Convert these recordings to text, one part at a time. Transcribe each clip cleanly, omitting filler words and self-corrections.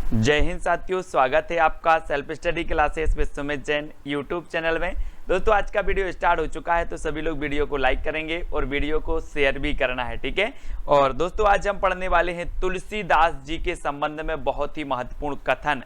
जय हिंद साथियों, स्वागत है आपका self study classes with Sumit Jain YouTube channel में। दोस्तों आज का वीडियो स्टार्ट हो चुका है, तो सभी लोग वीडियो को लाइक करेंगे और वीडियो को शेयर भी करना है, ठीक है। और दोस्तों आज हम पढ़ने वाले हैं तुलसीदास जी के संबंध में बहुत ही महत्वपूर्ण कथन।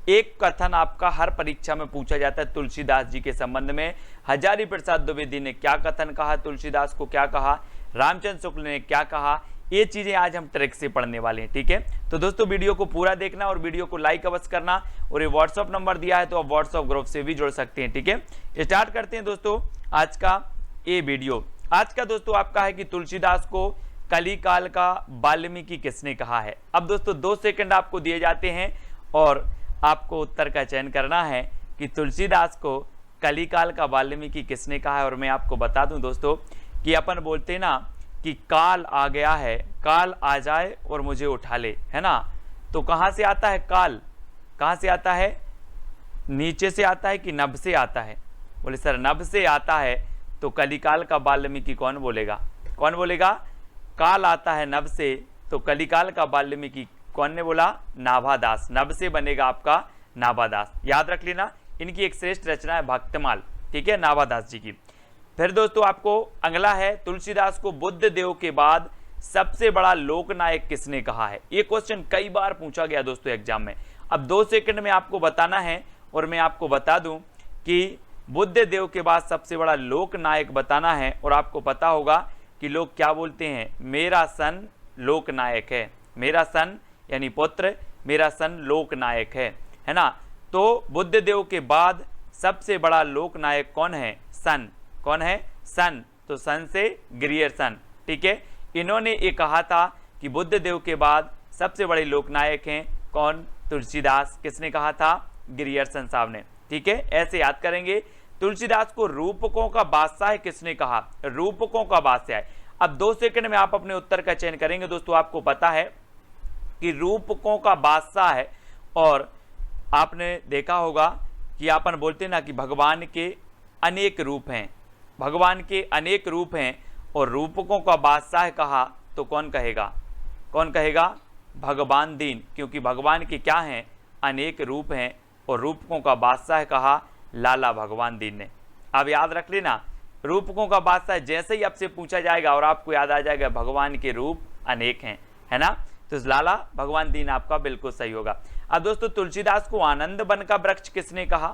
एक कथन आपका हर परीक्षा में पूछा जाता है तुलसीदास जी के संबंध में। हजारी प्रसाद द्विवेदी ने क्या कथन कहा, तुलसीदास को क्या कहा, रामचंद्र शुक्ल ने क्या कहा, ये चीजें आज हम ट्रिक से पढ़ने वाले हैं, ठीक है। तो दोस्तों वीडियो को पूरा देखना और वीडियो को लाइक अवश्य करना। और ये व्हाट्सअप नंबर दिया है तो आप व्हाट्सअप ग्रुप से भी जुड़ सकते हैं, ठीक है। स्टार्ट करते हैं दोस्तों आज का ये वीडियो। आज का दोस्तों आपका है कि तुलसीदास को कली काल का वाल्मीकि किसने कहा है। अब दोस्तों 2 सेकंड आपको दिए जाते हैं और आपको उत्तर का चयन करना है कि तुलसीदास को कली काल का वाल्मीकि किसने कहा है। और मैं आपको बता दूं दोस्तों कि अपन बोलते ना कि काल आ गया है, काल आ जाए और मुझे उठा ले, है ना। तो कहां से आता है काल, कहां से आता है, नीचे से आता है कि नभ से आता है। बोले सर नभ से आता है, तो कलिकाल का वाल्मीकि कौन बोलेगा, कौन बोलेगा। काल आता है नभ से, तो कलिकाल का वाल्मीकि कौन ने बोला, नाभादास। नभ से बनेगा आपका नाभादास, याद रख लेना। इनकी एक श्रेष्ठ रचना है भक्तमाल, ठीक है, नाभादास जी की। फिर दोस्तों आपको अगला है, तुलसीदास को बुद्ध देव के बाद सबसे बड़ा लोकनायक किसने कहा है। ये क्वेश्चन कई बार पूछा गया दोस्तों एग्जाम में। अब 2 सेकंड में आपको बताना है और मैं आपको बता दूं कि बुद्ध देव के बाद सबसे बड़ा लोकनायक बताना है। और आपको पता होगा कि लोग क्या बोलते हैं, मेरा सन लोकनायक है, मेरा सन यानी पुत्र, मेरा सन लोकनायक है ना। तो बुद्ध देव के बाद सबसे बड़ा लोकनायक कौन है, सन, कौन है, सन। तो सन से ग्रियर्सन, ठीक है। इन्होंने ये कहा था कि बुद्ध देव के बाद सबसे बड़े लोकनायक हैं कौन, तुलसीदास। किसने कहा था, ग्रियर्सन साहब ने, ठीक है। ऐसे याद करेंगे। तुलसीदास को रूपकों का बादशाह किसने कहा, रूपकों का बादशाह। अब 2 सेकंड में आप अपने उत्तर का चयन करेंगे। दोस्तों आपको पता है कि रूपकों का बादशाह है। और आपने देखा होगा कि अपन बोलते ना कि भगवान के अनेक रूप हैं, भगवान के अनेक रूप हैं और रूपकों का बादशाह कहा तो कौन कहेगा, कौन कहेगा, भगवान दीन। क्योंकि भगवान के क्या हैं, अनेक रूप हैं। और रूपकों का बादशाह कहा लाला भगवान दीन ने। अब याद रख लेना, रूपकों का बादशाह जैसे ही आपसे पूछा जाएगा और आपको याद आ जाएगा भगवान के रूप अनेक हैं, है ना। तो लाला भगवान दीन आपका बिल्कुल सही होगा। अब दोस्तों तुलसीदास को आनंद वन का वृक्ष किसने कहा।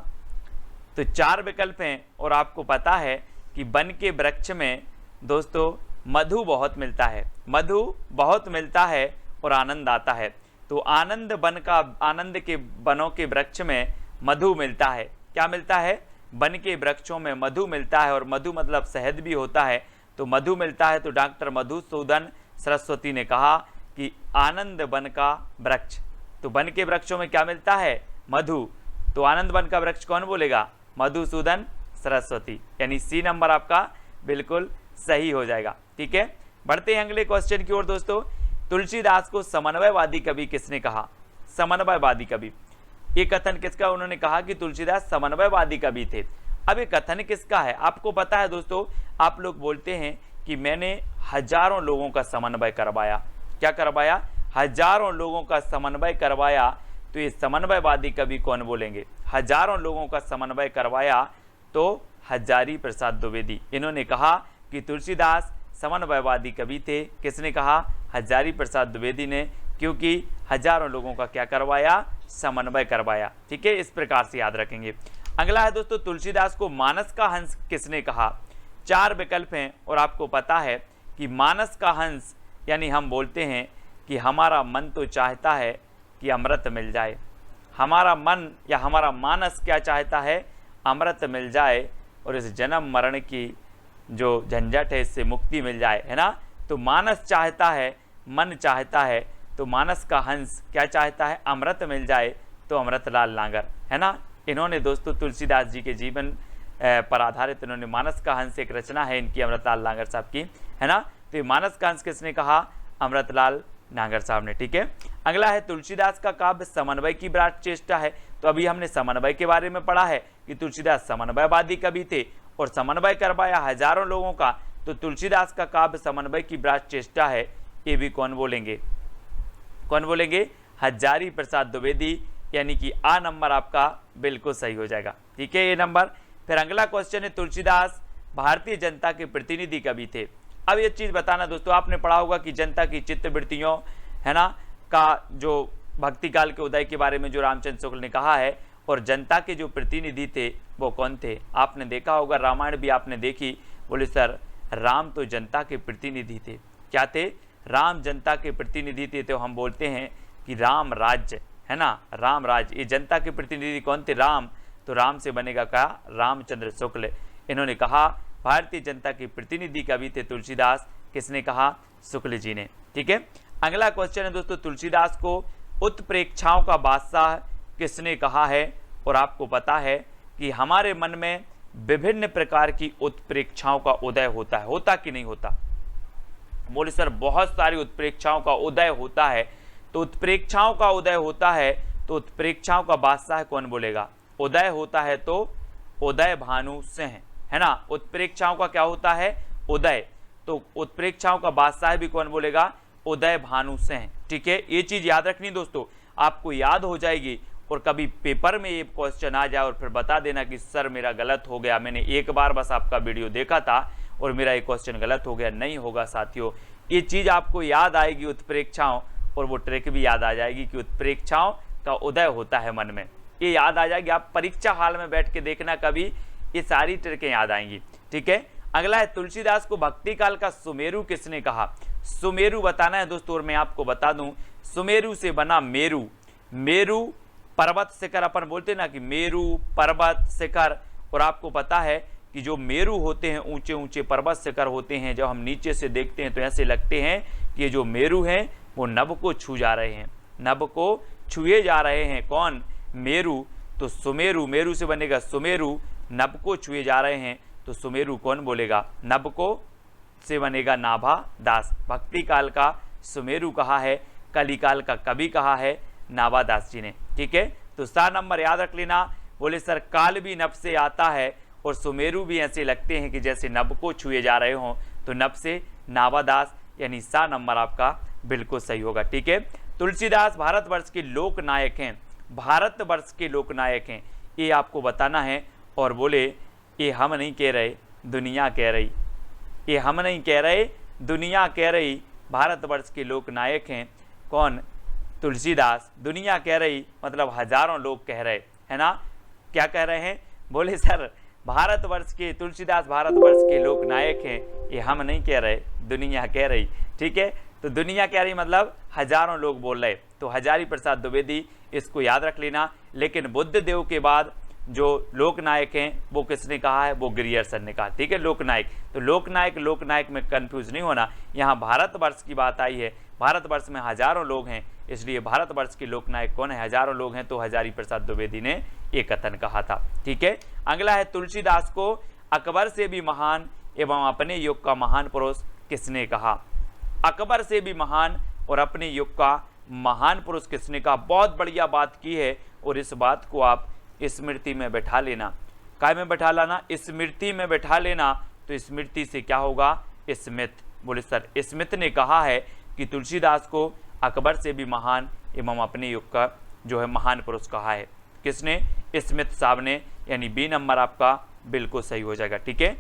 तो 4 विकल्प हैं और आपको पता है कि वन के वृक्ष में दोस्तों मधु बहुत मिलता है, मधु बहुत मिलता है और आनंद आता है। तो आनंद वन का, आनंद के वनों के वृक्ष में मधु मिलता है। क्या मिलता है, वन के वृक्षों में मधु मिलता है। और मधु मतलब शहद भी होता है, तो मधु मिलता है। तो डॉक्टर मधुसूदन सरस्वती ने कहा कि आनंद वन का वृक्ष। तो वन के वृक्षों में क्या मिलता है, मधु। तो आनंद वन का वृक्ष कौन बोलेगा, मधुसूदन सरस्वती, यानी सी नंबर आपका बिल्कुल सही हो जाएगा, ठीक है। बढ़ते हैं अगले क्वेश्चन की ओर दोस्तों। तुलसीदास को समन्वयवादी कवि किसने कहा, समन्वयवादी कवि। ये कथन किसका, उन्होंने कहा कि तुलसीदास समन्वयवादी कवि थे। अब ये कथन किसका है, आपको पता है दोस्तों। आप लोग बोलते हैं कि मैंने हजारों लोगों का समन्वय करवाया। क्या करवाया, हजारों लोगों का समन्वय करवाया। तो ये समन्वयवादी कवि कौन बोलेंगे, हजारों लोगों का समन्वय करवाया तो हजारी प्रसाद द्विवेदी। इन्होंने कहा कि तुलसीदास समन्वयवादी कवि थे। किसने कहा, हजारी प्रसाद द्विवेदी ने। क्योंकि हजारों लोगों का क्या करवाया, समन्वय करवाया, ठीक है। इस प्रकार से याद रखेंगे। अगला है दोस्तों, तुलसीदास को मानस का हंस किसने कहा। 4 विकल्प हैं और आपको पता है कि मानस का हंस यानी हम बोलते हैं कि हमारा मन तो चाहता है कि अमृत मिल जाए। हमारा मन या हमारा मानस क्या चाहता है, अमृत मिल जाए और इस जन्म मरण की जो झंझट है इससे मुक्ति मिल जाए, है ना। तो मानस चाहता है, मन चाहता है। तो मानस का हंस क्या चाहता है, अमृत मिल जाए। तो अमृतलाल नागर, है ना। इन्होंने दोस्तों तुलसीदास जी के जीवन पर आधारित इन्होंने मानस का हंस एक रचना है इनकी, अमृतलाल नागर साहब की, है ना। तो ये मानस का हंस किसने कहा, अमृतलाल नागर साहब ने, ठीक है। अगला है, तुलसीदास का काव्य समन्वय की विराट चेष्टा है। तो अभी हमने समन्वय के बारे में पढ़ा है कि तुलसीदास समन्वयवादी कवि थे और समन्वय करवाया हजारों लोगों का। तो तुलसीदास का काव्य समन्वय की विराट चेष्टा है, ये भी कौन बोलेंगे, कौन बोलेंगे, हजारी प्रसाद द्विवेदी, यानी कि आ नंबर आपका बिल्कुल सही हो जाएगा। ठीक है, ये नंबर। फिर अगला क्वेश्चन है, तुलसीदास भारतीय जनता के प्रतिनिधि कवि थे। अब ये चीज बताना दोस्तों, आपने पढ़ा होगा कि जनता की चित्तवृत्तियों है ना का जो भक्ति काल के उदय के बारे में जो रामचंद्र शुक्ल ने कहा है, और जनता के जो प्रतिनिधि थे वो कौन थे। आपने देखा होगा, रामायण भी आपने देखी। बोले सर राम तो जनता के प्रतिनिधि थे। क्या थे? राम जनता के प्रतिनिधि थे। तो हम बोलते हैं कि राम राज्य है ना, राम राज्य। ये जनता के प्रतिनिधि कौन थे? राम। तो राम से बनेगा क्या? रामचंद्र शुक्ल। इन्होंने कहा भारतीय जनता के प्रतिनिधि कवि थे तुलसीदास। किसने कहा? शुक्ल जी ने। ठीक है, अगला क्वेश्चन है दोस्तों, तुलसीदास को उत्प्रेक्षाओं का बादशाह किसने कहा है। और आपको पता है कि हमारे मन में विभिन्न प्रकार की उत्प्रेक्षाओं का उदय होता है, होता कि नहीं होता? बोले सर बहुत सारी उत्प्रेक्षाओं का उदय होता है। तो उत्प्रेक्षाओं का उदय होता है, तो उत्प्रेक्षाओं का बादशाह कौन बोलेगा? उदय होता है तो उदय भानु सिंह, है ना। उत्प्रेक्षाओं का क्या होता है? उदय। तो उत्प्रेक्षाओं का बादशाह भी कौन बोलेगा? उदय भानु सिंह। ठीक है, ये चीज याद रखनी दोस्तों, आपको याद हो जाएगी। और कभी पेपर में ये क्वेश्चन आ जाए और फिर बता देना कि सर मेरा गलत हो गया, मैंने एक बार बस आपका वीडियो देखा था और मेरा ये क्वेश्चन गलत हो गया। नहीं होगा साथियों, ये चीज आपको याद आएगी उत्प्रेक्षाओं, और वो ट्रिक भी याद आ जाएगी कि उत्प्रेक्षाओं का उदय होता है मन में। ये याद आ जाएगी, आप परीक्षा हाल में बैठ के देखना कभी, ये सारी ट्रिकें याद आएंगी। ठीक है, अगला है, तुलसीदास को भक्ति काल का सुमेरु किसने कहा? सुमेरु बताना है दोस्तों, और मैं आपको बता दूं सुमेरु से बना मेरु। मेरु पर्वत शिखर अपन बोलते हैं ना कि मेरु पर्वत शिखर। और आपको पता है कि जो मेरु होते हैं, ऊंचे ऊंचे पर्वत शिखर होते हैं, जब हम नीचे से देखते हैं तो ऐसे लगते हैं कि ये जो मेरु हैं वो नभ को छू जा रहे हैं, नभ को छुए जा रहे हैं। कौन? मेरु। तो सुमेरु, मेरु से बनेगा सुमेरु, नभ को छुए जा रहे हैं। तो सुमेरु कौन बोलेगा? नभ को से बनेगा नाभा दास। भक्ति काल का सुमेरु कहा है, कलिकाल का कवि कहा है नाभा दास जी ने। ठीक है, तो 7 नंबर याद रख लेना। बोले सर काल भी नभ से आता है और सुमेरु भी ऐसे लगते हैं कि जैसे नभ को छुए जा रहे हों। तो नभ से नाभा दास, यानी 7 नंबर आपका बिल्कुल सही होगा। ठीक है, तुलसीदास भारतवर्ष के लोक नायक हैं, भारतवर्ष के लोक नायक हैं, ये आपको बताना है। और बोले ये हम नहीं कह रहे, दुनिया कह रही। ये हम नहीं कह रहे, दुनिया कह रही। भारतवर्ष के लोक नायक हैं कौन? तुलसीदास। दुनिया कह रही मतलब हजारों लोग कह रहे, है ना। क्या कह रहे हैं? बोले सर भारतवर्ष के, तुलसीदास भारतवर्ष के लोक नायक हैं, ये हम नहीं कह रहे, दुनिया कह रही। ठीक है, तो दुनिया कह रही मतलब हजारों लोग बोल रहे। तो हजारी प्रसाद द्विवेदी, इसको याद रख लेना। लेकिन बुद्ध देव के बाद जो लोकनायक हैं वो किसने कहा है? वो ग्रियर्सन ने कहा। ठीक है, लोकनायक। तो लोकनायक में कंफ्यूज नहीं होना, यहाँ भारतवर्ष की बात आई है। भारतवर्ष में हजारों लोग हैं, इसलिए भारतवर्ष के लोकनायक कौन है? हजारों लोग हैं। तो हजारी प्रसाद द्विवेदी ने ये कथन कहा था। ठीक है, अगला है, तुलसीदास को अकबर से भी महान एवं अपने युग का महान पुरुष किसने कहा? अकबर से भी महान और अपने युग का महान पुरुष किसने कहा? बहुत बढ़िया बात की है, और इस बात को आप स्मृति में बैठा लेना। काय में बैठा लाना? स्मृति में बैठा लेना। तो स्मृति से क्या होगा? स्मित। बोले सर स्मित ने कहा है कि तुलसीदास को अकबर से भी महान एवं अपने युग का जो है महान पुरुष कहा है। किसने? स्मित साहब ने, यानी बी नंबर आपका बिल्कुल सही हो जाएगा। ठीक है,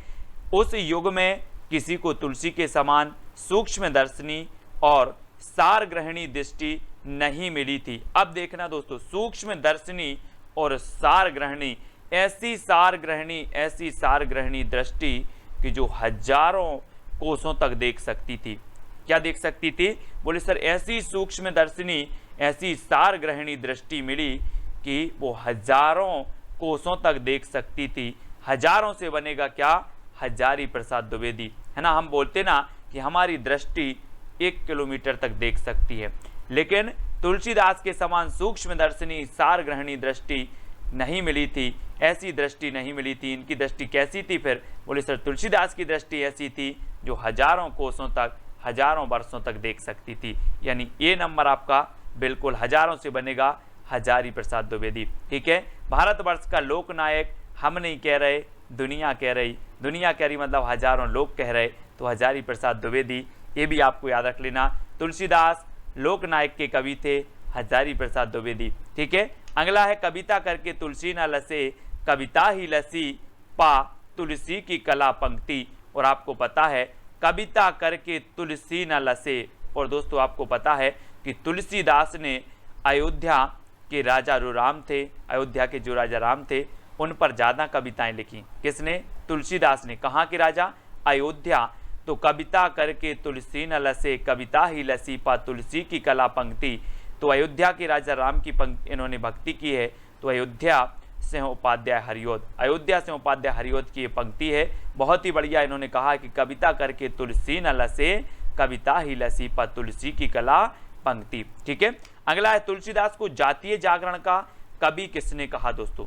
उस युग में किसी को तुलसी के समान सूक्ष्म दर्शनी और सार ग्रहणी दृष्टि नहीं मिली थी। अब देखना दोस्तों, सूक्ष्म दर्शनी और सार ग्रहणी, ऐसी सार ग्रहणी दृष्टि कि जो हजारों कोसों तक देख सकती थी। क्या देख सकती थी? बोले सर ऐसी सूक्ष्म दर्शनी, ऐसी सार ग्रहणी दृष्टि मिली कि वो हजारों कोसों तक देख सकती थी। हजारों से बनेगा क्या? हजारी प्रसाद द्विवेदी, है ना। हम बोलते ना कि हमारी दृष्टि 1 किलोमीटर तक देख सकती है, लेकिन तुलसीदास के समान सूक्ष्म दर्शनी सार ग्रहणी दृष्टि नहीं मिली थी, ऐसी दृष्टि नहीं मिली थी। इनकी दृष्टि कैसी थी फिर? बोले सर तुलसीदास की दृष्टि ऐसी थी जो हजारों कोसों तक, हजारों वर्षों तक देख सकती थी। यानी ये नंबर आपका बिल्कुल हजारों से बनेगा, हजारी प्रसाद द्विवेदी। ठीक है, भारतवर्ष का लोकनायक हम नहीं कह रहे, दुनिया कह रही। दुनिया कह रही मतलब हजारों लोग कह रहे। तो हजारी प्रसाद द्विवेदी, ये भी आपको याद रख लेना। तुलसीदास लोकनायक के कवि थे, हजारी प्रसाद द्विवेदी। ठीक है, अगला है कविता करके तुलसी न लसे, कविता ही लसी पा तुलसी की कला पंक्ति। और आपको पता है कविता करके तुलसी न लसे, और दोस्तों आपको पता है कि तुलसीदास ने अयोध्या के राजा जो राम थे, अयोध्या के जो राजा राम थे, उन पर ज़्यादा कविताएं लिखी। किसने? तुलसीदास ने। कहाँ के राजा? अयोध्या। तो कविता करके तुलसी न लसे, कविता ही लसी पा तुलसी की कला पंक्ति। तो अयोध्या के राजा राम की पंक्ति इन्होंने भक्ति की है। तो अयोध्या सिंह उपाध्याय हरिऔध, अयोध्या सिंह उपाध्याय हरिऔध की ये पंक्ति है, बहुत ही बढ़िया। इन्होंने कहा कि कविता करके तुलसी न लसे, कविता ही लसी पा तुलसी की कला पंक्ति। ठीक है, अगला है तुलसीदास को जातीय जागरण का कवि किसने कहा? दोस्तों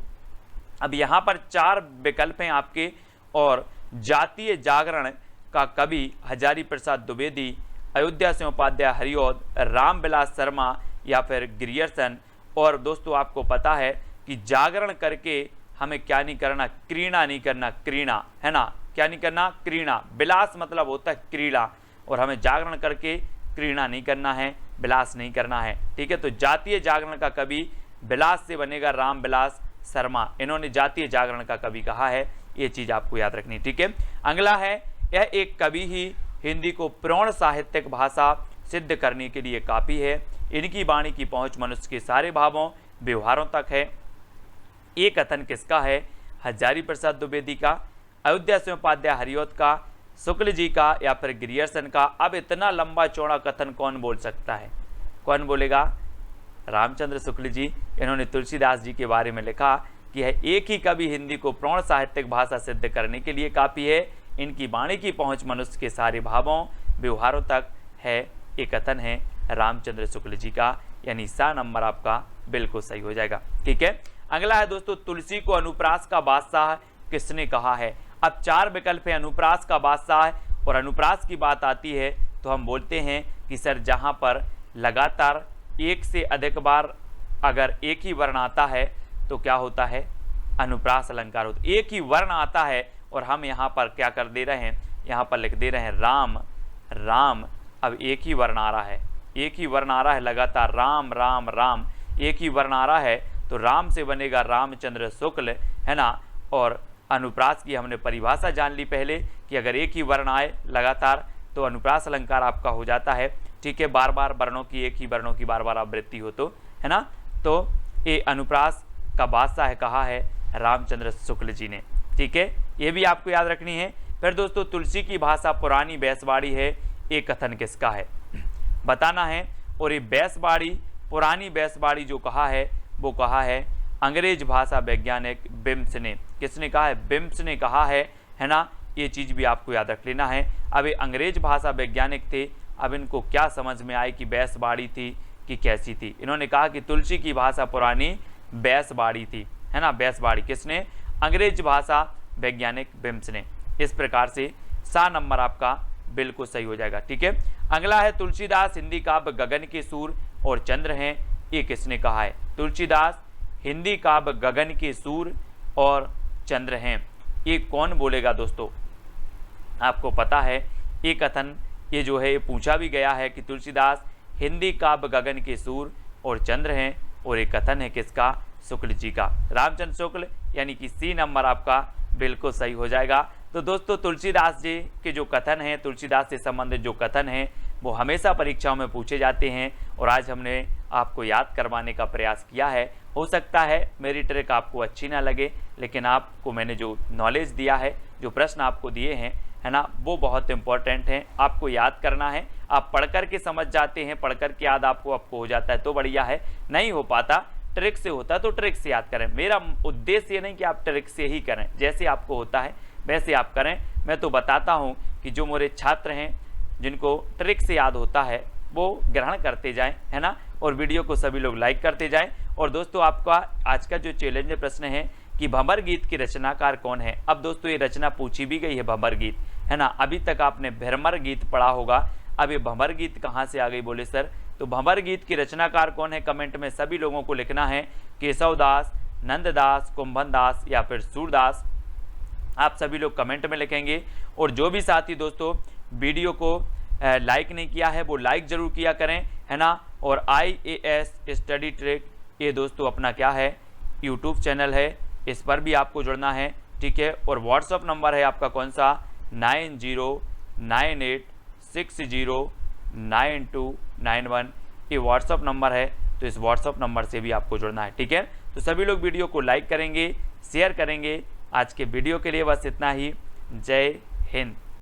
अब यहाँ पर 4 विकल्प हैं आपके, और जातीय जागरण का कवि हजारी प्रसाद द्विवेदी, अयोध्या सिंह उपाध्याय हरिऔध, रामविलास शर्मा या फिर ग्रियर्सन। और दोस्तों आपको पता है कि जागरण करके हमें क्या नहीं करना? क्रीड़ा नहीं करना, क्रीड़ा, है ना? क्या नहीं करना? क्रीड़ा। विलास मतलब होता है क्रीड़ा, और हमें जागरण करके क्रीड़ा नहीं करना है, विलास नहीं करना है। ठीक है, तो जातीय जागरण का कवि विलास से बनेगा रामविलास शर्मा, इन्होंने जातीय जागरण का कवि कहा है, ये चीज आपको याद रखनी। ठीक है, अगला है यह एक कवि ही हिंदी को प्रौढ़ साहित्यिक भाषा सिद्ध करने के लिए काफी है, इनकी वाणी की पहुंच मनुष्य के सारे भावों व्यवहारों तक है। ये कथन किसका है? हजारी प्रसाद द्विवेदी का, अयोध्या सिंह उपाध्याय हरिऔध का, शुक्ल जी का या फिर ग्रियर्सन का। अब इतना लंबा चौड़ा कथन कौन बोल सकता है? कौन बोलेगा? रामचंद्र शुक्ल जी। इन्होंने तुलसीदास जी के बारे में लिखा कि है एक ही कवि हिंदी को प्रौढ़ साहित्यिक भाषा सिद्ध करने के लिए काफी है, इनकी वाणी की पहुंच मनुष्य के सारे भावों व्यवहारों तक है। ये कथन है रामचंद्र शुक्ल जी का, यानी सा नंबर आपका बिल्कुल सही हो जाएगा। ठीक है, अगला है दोस्तों तुलसी को अनुप्रास का बादशाह किसने कहा है? अब 4 विकल्प है अनुप्रास का बादशाह, और अनुप्रास की बात आती है तो हम बोलते हैं कि सर जहां पर लगातार एक से अधिक बार अगर एक ही वर्ण आता है तो क्या होता है? अनुप्रास अलंकार होता है। एक ही वर्ण आता है और हम यहाँ पर क्या कर दे रहे हैं? यहाँ पर लिख दे रहे हैं राम राम। अब एक ही वर्ण आ रहा है, एक ही वर्ण आ रहा है लगातार, राम राम राम, एक ही वर्ण आ रहा है तो राम से बनेगा रामचंद्र शुक्ल, है ना? और अनुप्रास की हमने परिभाषा जान ली पहले कि अगर एक ही वर्ण आए लगातार तो अनुप्रास अलंकार आपका हो जाता है। ठीक है, बार बार वर्णों की, एक ही वर्णों की बार बार आवृत्ति हो तो, है ना? तो ये अनुप्रास का बादशाह कहा है रामचंद्र शुक्ल जी ने। ठीक है, ये भी आपको याद रखनी है। फिर दोस्तों तुलसी की भाषा पुरानी बैसवाड़ी है, ये कथन किसका है? बताना है। और ये बैसवाड़ी, पुरानी बैसवाड़ी जो कहा है वो कहा है अंग्रेज भाषा वैज्ञानिक बिम्स ने। किसने कहा है? बिम्स ने कहा है ना? ये चीज़ भी आपको याद रख लेना है। अब ये अंग्रेज भाषा वैज्ञानिक थे, अब इनको क्या समझ में आए कि बैसवाड़ी थी कि कैसी थी? इन्होंने कहा कि तुलसी की भाषा पुरानी बैसवाड़ी थी, है ना? बैसवाड़ी किसने? अंग्रेज भाषा वैज्ञानिक बिम्स ने। इस प्रकार से सा नंबर आपका बिल्कुल सही हो जाएगा। ठीक है, अगला है तुलसीदास हिंदी काव्य गगन के सूर और चंद्र हैं, ये किसने कहा है? तुलसीदास हिंदी काव्य गगन के सूर और चंद्र हैं, ये कौन बोलेगा दोस्तों? आपको पता है ये कथन, ये जो है ये पूछा भी गया है कि तुलसीदास हिंदी काव्य गगन के सूर और चंद्र हैं, और ये कथन है किसका? शुक्ल जी का, रामचंद्र शुक्ल, यानी कि सी नंबर आपका बिल्कुल सही हो जाएगा। तो दोस्तों तुलसीदास जी के जो कथन हैं, तुलसीदास से संबंधित जो कथन हैं वो हमेशा परीक्षाओं में पूछे जाते हैं, और आज हमने आपको याद करवाने का प्रयास किया है। हो सकता है मेरी ट्रिक आपको अच्छी ना लगे, लेकिन आपको मैंने जो नॉलेज दिया है, जो प्रश्न आपको दिए हैं, है ना, वो बहुत इंपॉर्टेंट हैं, आपको याद करना है। आप पढ़ कर के समझ जाते हैं, पढ़ कर के याद आपको हो जाता है तो बढ़िया है, नहीं हो पाता ट्रिक से होता है तो ट्रिक से याद करें। मेरा उद्देश्य ये नहीं कि आप ट्रिक से ही करें, जैसे आपको होता है वैसे आप करें। मैं तो बताता हूँ कि जो मेरे छात्र हैं जिनको ट्रिक से याद होता है वो ग्रहण करते जाएं, है ना, और वीडियो को सभी लोग लाइक करते जाएं। और दोस्तों आपका आज का जो चैलेंज प्रश्न है कि भंवर गीत की रचनाकार कौन है? अब दोस्तों ये रचना पूछी भी गई है भंवर गीत, है ना। अभी तक आपने भ्रमर गीत पढ़ा होगा, अब ये भंवर गीत कहाँ से आ गई बोले सर? तो भंवर गीत की रचनाकार कौन है? कमेंट में सभी लोगों को लिखना है, केशवदास, नंददास, कुंभनदास या फिर सूरदास। आप सभी लोग कमेंट में लिखेंगे। और जो भी साथी दोस्तों वीडियो को लाइक नहीं किया है वो लाइक जरूर किया करें, है ना। और IAS स्टडी ट्रिक ये दोस्तों अपना क्या है यूट्यूब चैनल है, इस पर भी आपको जुड़ना है, ठीक है। और व्हाट्सअप नंबर है आपका कौन सा 9098609291, ये व्हाट्सअप नंबर है, तो इस व्हाट्सअप नंबर से भी आपको जुड़ना है, ठीक है। तो सभी लोग वीडियो को लाइक करेंगे, शेयर करेंगे। आज के वीडियो के लिए बस इतना ही। जय हिंद।